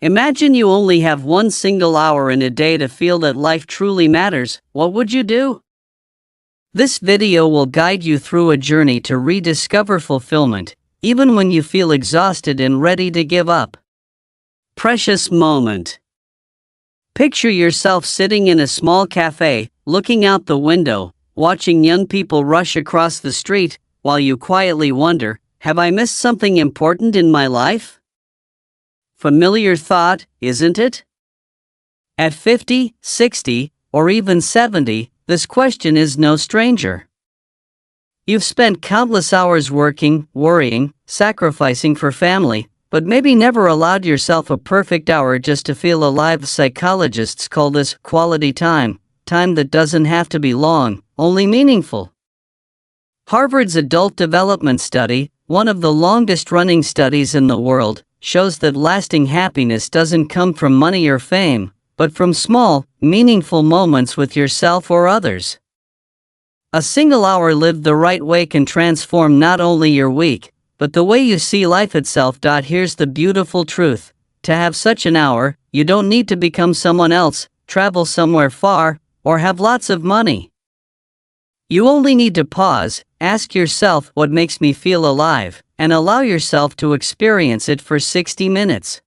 Imagine you only have one single hour in a day to feel that life truly matters. What would you do? This video will guide you through a journey to rediscover fulfillment, even when you feel exhausted and ready to give up. Precious moment. Picture yourself sitting in a small cafe, looking out the window, watching young people rush across the street, while you quietly wonder, have I missed something important in my life? Familiar thought, isn't it? At 50, 60, or even 70, this question is no stranger. You've spent countless hours working, worrying, sacrificing for family, but maybe never allowed yourself a perfect hour just to feel alive. Psychologists call this quality time, time that doesn't have to be long, only meaningful. Harvard's Adult Development Study, one of the longest-running studies in the world, shows that lasting happiness doesn't come from money or fame, but from small, meaningful moments with yourself or others. A single hour lived the right way can transform not only your week, but the way you see life itself. Here's the beautiful truth. To have such an hour, you don't need to become someone else, travel somewhere far, or have lots of money. You only need to pause, ask yourself what makes me feel alive, and allow yourself to experience it for 60 minutes.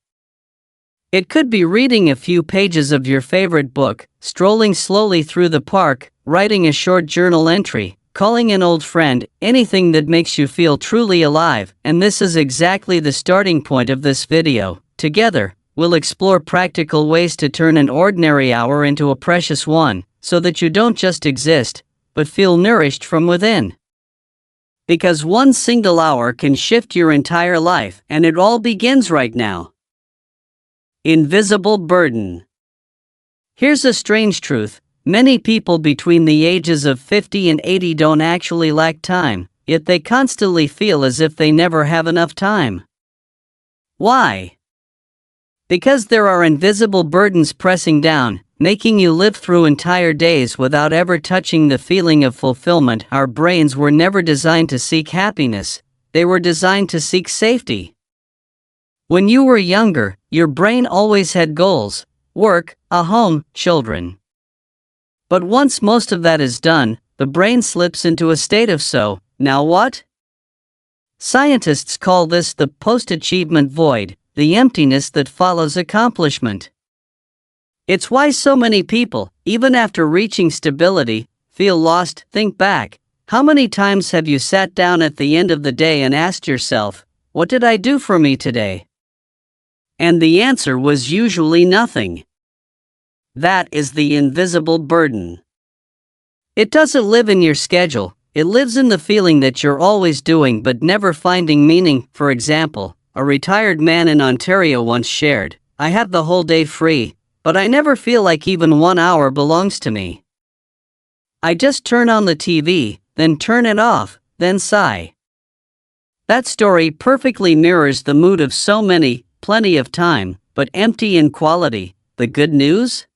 It could be reading a few pages of your favorite book, strolling slowly through the park, writing a short journal entry, calling an old friend, anything that makes you feel truly alive. And this is exactly the starting point of this video. Together, we'll explore practical ways to turn an ordinary hour into a precious one, so that you don't just exist, but feel nourished from within. Because one single hour can shift your entire life, and it all begins right now. Invisible burden. Here's a strange truth. Many people between the ages of 50 and 80 don't actually lack time, yet they constantly feel as if they never have enough time. Why? Because there are invisible burdens pressing down, making you live through entire days without ever touching the feeling of fulfillment. Our brains were never designed to seek happiness, they were designed to seek safety. When you were younger, your brain always had goals: work, a home, children. But once most of that is done, the brain slips into a state of "so, now what?" Scientists call this the post-achievement void, the emptiness that follows accomplishment. It's why so many people, even after reaching stability, feel lost. Think back. How many times have you sat down at the end of the day and asked yourself, what did I do for me today? And the answer was usually nothing. That is the invisible burden. It doesn't live in your schedule, it lives in the feeling that you're always doing but never finding meaning. For example, a retired man in Ontario once shared, "I have the whole day free, but I never feel like even 1 hour belongs to me. I just turn on the TV, then turn it off, then sigh." That story perfectly mirrors the mood of so many. Plenty of time, but empty in quality. The good news?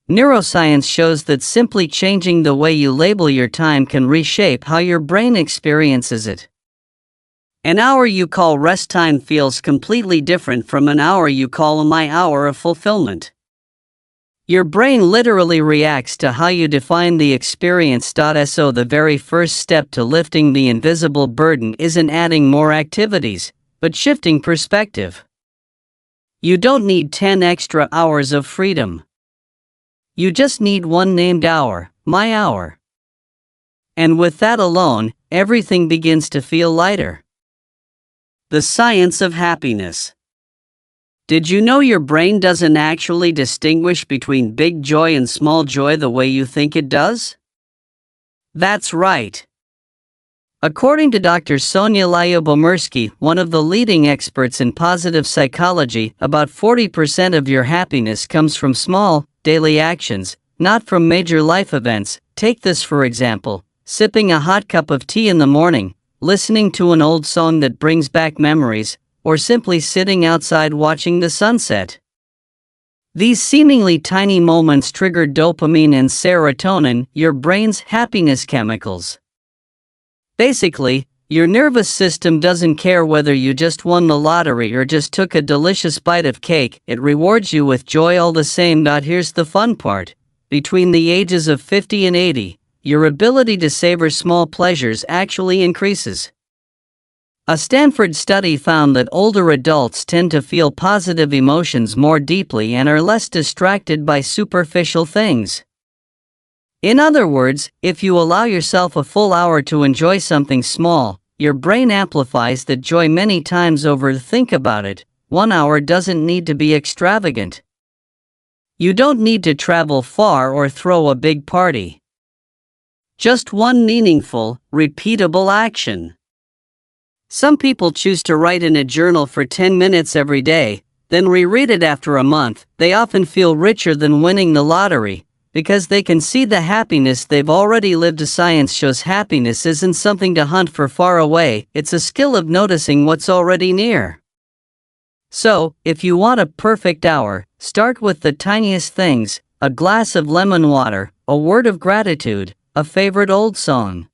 Neuroscience shows that simply changing the way you label your time can reshape how your brain experiences it. An hour you call rest time feels completely different from an hour you call my hour of fulfillment. Your brain literally reacts to how you define the experience. So the very first step to lifting the invisible burden isn't adding more activities, but shifting perspective. You don't need 10 extra hours of freedom. You just need one named hour, my hour. And with that alone, everything begins to feel lighter. The science of happiness. Did you know your brain doesn't actually distinguish between big joy and small joy the way you think it does? That's right. According to Dr. Sonia Lyubomirsky, one of the leading experts in positive psychology, about 40% of your happiness comes from small, daily actions, not from major life events. Take this for example, sipping a hot cup of tea in the morning, listening to an old song that brings back memories, or simply sitting outside watching the sunset. These seemingly tiny moments trigger dopamine and serotonin, your brain's happiness chemicals. Basically, Your nervous system doesn't care whether you just won the lottery or just took a delicious bite of cake, it rewards you with joy all the same. Here's the fun part. Between the ages of 50 and 80, your ability to savor small pleasures actually increases. A Stanford study found that older adults tend to feel positive emotions more deeply and are less distracted by superficial things. In other words, if you allow yourself a full hour to enjoy something small, your brain amplifies that joy many times over. Think about it, 1 hour doesn't need to be extravagant. You don't need to travel far or throw a big party. Just one meaningful, repeatable action. Some people choose to write in a journal for 10 minutes every day, then reread it after a month. They often feel richer than winning the lottery, because they can see the happiness they've already lived. Science shows happiness isn't something to hunt for far away, it's a skill of noticing what's already near. So, if you want a perfect hour, start with the tiniest things: a glass of lemon water, a word of gratitude, a favorite old song.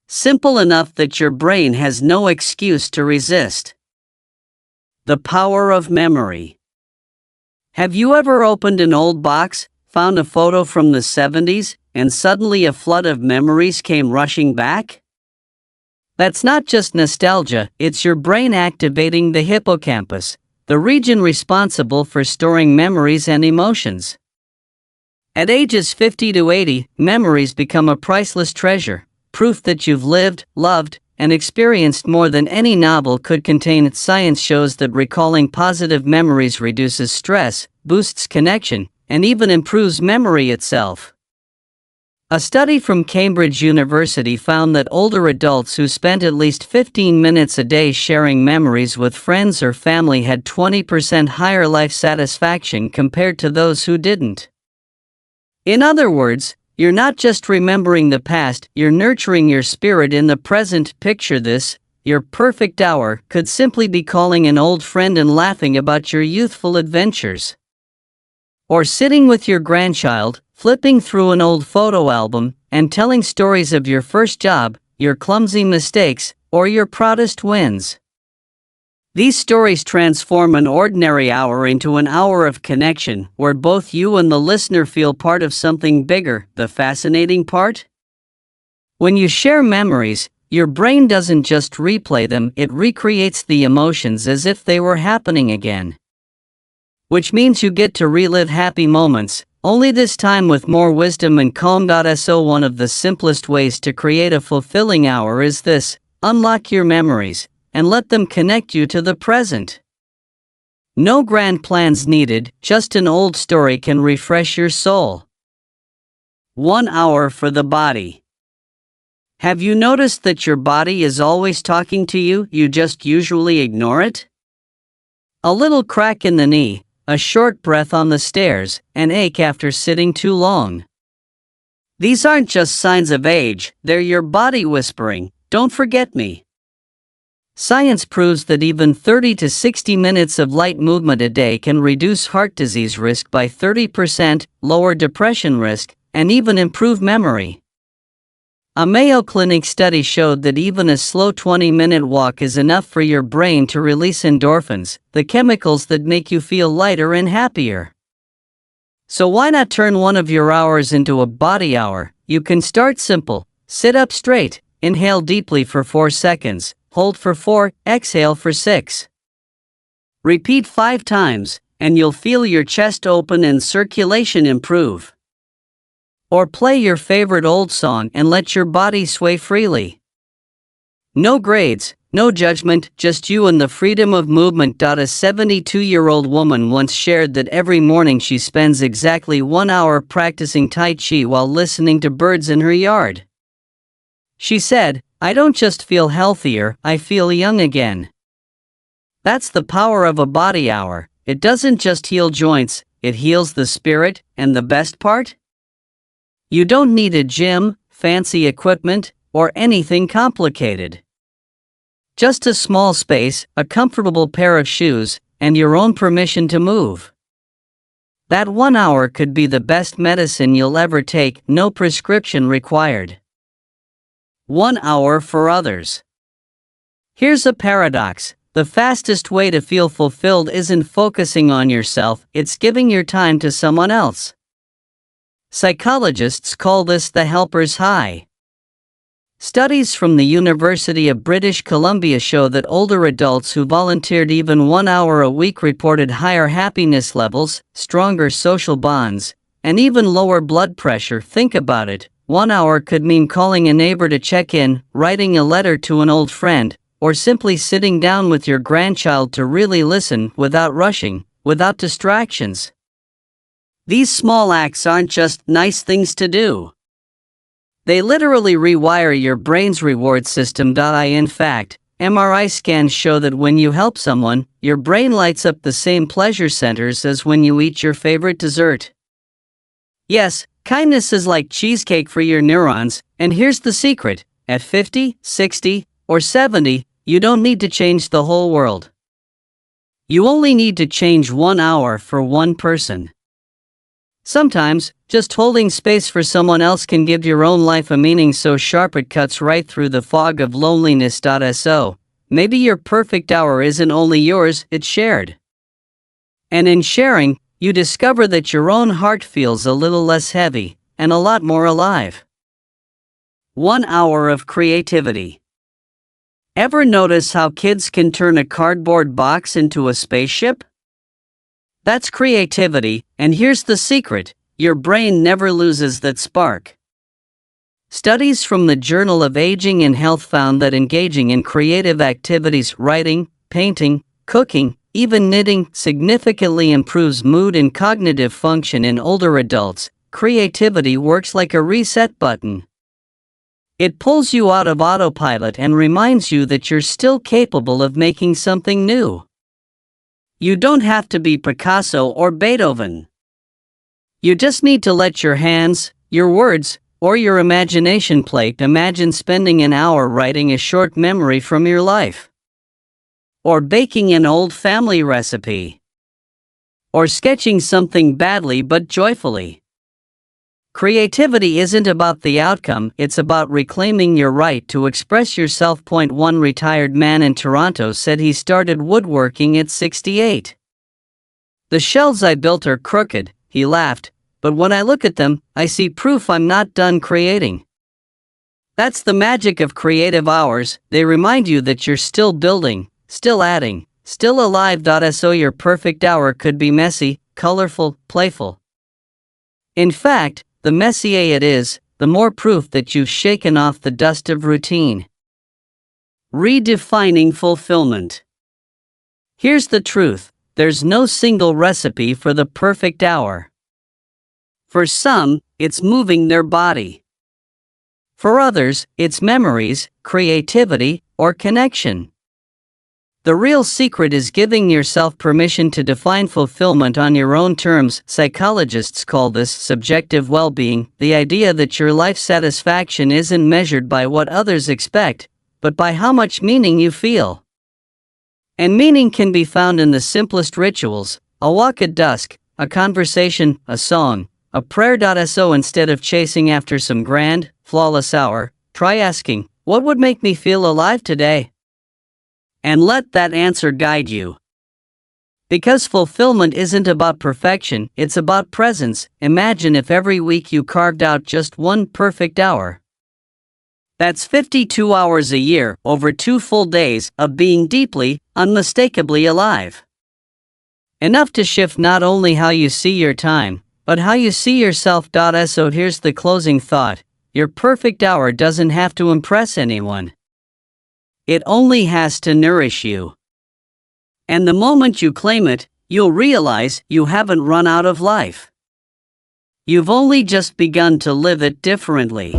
Simple enough that your brain has no excuse to resist. The power of memory. Have you ever opened an old box, found a photo from the 70s, and suddenly a flood of memories came rushing back? That's not just nostalgia, it's your brain activating the hippocampus, the region responsible for storing memories and emotions. At ages 50 to 80, memories become a priceless treasure, proof that you've lived, loved, and experienced more than any novel could contain. Science shows that recalling positive memories reduces stress, boosts connection, and even improves memory itself. A study from Cambridge University found that older adults who spent at least 15 minutes a day sharing memories with friends or family had 20% higher life satisfaction compared to those who didn't. In other words, you're not just remembering the past, you're nurturing your spirit in the present. Picture this: your perfect hour could simply be calling an old friend and laughing about your youthful adventures. Or sitting with your grandchild, flipping through an old photo album, and telling stories of your first job, your clumsy mistakes, or your proudest wins. These stories transform an ordinary hour into an hour of connection, where both you and the listener feel part of something bigger. The fascinating part? When you share memories, your brain doesn't just replay them, it recreates the emotions as if they were happening again. Which means you get to relive happy moments, only this time with more wisdom and calm. So one of the simplest ways to create a fulfilling hour is this: unlock your memories, and let them connect you to the present. No grand plans needed, just an old story can refresh your soul. 1 hour for the body. Have you noticed that your body is always talking to you, you just usually ignore it? A little crack in the knee, a short breath on the stairs, an ache after sitting too long. These aren't just signs of age, they're your body whispering, "Don't forget me." Science proves that even 30 to 60 minutes of light movement a day can reduce heart disease risk by 30%, lower depression risk, and even improve memory. A Mayo Clinic study showed that even a slow 20-minute walk is enough for your brain to release endorphins, the chemicals that make you feel lighter and happier. So why not turn one of your hours into a body hour? You can start simple. Sit up straight, inhale deeply for 4 seconds, hold for 4, exhale for 6. Repeat 5 times, and you'll feel your chest open and circulation improve. Or play your favorite old song and let your body sway freely. No grades, no judgment, just you and the freedom of movement. A 72-year-old woman once shared that every morning she spends exactly 1 hour practicing Tai Chi while listening to birds in her yard. She said, "I don't just feel healthier, I feel young again." That's the power of a body hour. It doesn't just heal joints, it heals the spirit, and the best part? You don't need a gym, fancy equipment, or anything complicated. Just a small space, a comfortable pair of shoes, and your own permission to move. That 1 hour could be the best medicine you'll ever take, no prescription required. 1 hour for others. Here's a paradox. The fastest way to feel fulfilled isn't focusing on yourself, it's giving your time to someone else. Psychologists call this the helper's high. Studies from the University of British Columbia show that older adults who volunteered even 1 hour a week reported higher happiness levels, stronger social bonds, and even lower blood pressure. Think about it. 1 hour could mean calling a neighbor to check in, writing a letter to an old friend, or simply sitting down with your grandchild to really listen without rushing, without distractions. These small acts aren't just nice things to do. They literally rewire your brain's reward system. In fact, MRI scans show that when you help someone, your brain lights up the same pleasure centers as when you eat your favorite dessert. Yes, kindness is like cheesecake for your neurons, and here's the secret. At 50, 60, or 70, you don't need to change the whole world. You only need to change 1 hour for one person. Sometimes, just holding space for someone else can give your own life a meaning so sharp it cuts right through the fog of loneliness. So, maybe your perfect hour isn't only yours, it's shared. And in sharing, you discover that your own heart feels a little less heavy, and a lot more alive. 1 hour of creativity. Ever notice how kids can turn a cardboard box into a spaceship? That's creativity, and here's the secret, your brain never loses that spark. Studies from the Journal of Aging and Health found that engaging in creative activities, writing, painting, cooking, even knitting, significantly improves mood and cognitive function in older adults. Creativity works like a reset button. It pulls you out of autopilot and reminds you that you're still capable of making something new. You don't have to be Picasso or Beethoven. You just need to let your hands, your words, or your imagination play. Imagine spending an hour writing a short memory from your life. Or baking an old family recipe. Or sketching something badly but joyfully. Creativity isn't about the outcome, it's about reclaiming your right to express yourself. One retired man in Toronto said he started woodworking at 68. The shelves I built are crooked, he laughed, but when I look at them, I see proof I'm not done creating. That's the magic of creative hours, they remind you that you're still building, still adding, still alive. So your perfect hour could be messy, colorful, playful. In fact, the messier it is, the more proof that you've shaken off the dust of routine. Redefining fulfillment. Here's the truth, there's no single recipe for the perfect hour. For some, it's moving their body. For others, it's memories, creativity, or connection. The real secret is giving yourself permission to define fulfillment on your own terms. Psychologists call this subjective well-being, the idea that your life satisfaction isn't measured by what others expect, but by how much meaning you feel. And meaning can be found in the simplest rituals, a walk at dusk, a conversation, a song, a prayer. So instead of chasing after some grand, flawless hour, try asking, what would make me feel alive today? And let that answer guide you. Because fulfillment isn't about perfection, it's about presence. Imagine if every week you carved out just one perfect hour. That's 52 hours a year, over 2 full days, of being deeply, unmistakably alive. Enough to shift not only how you see your time, but how you see yourself. So here's the closing thought, your perfect hour doesn't have to impress anyone. It only has to nourish you. And the moment you claim it, you'll realize you haven't run out of life. You've only just begun to live it differently.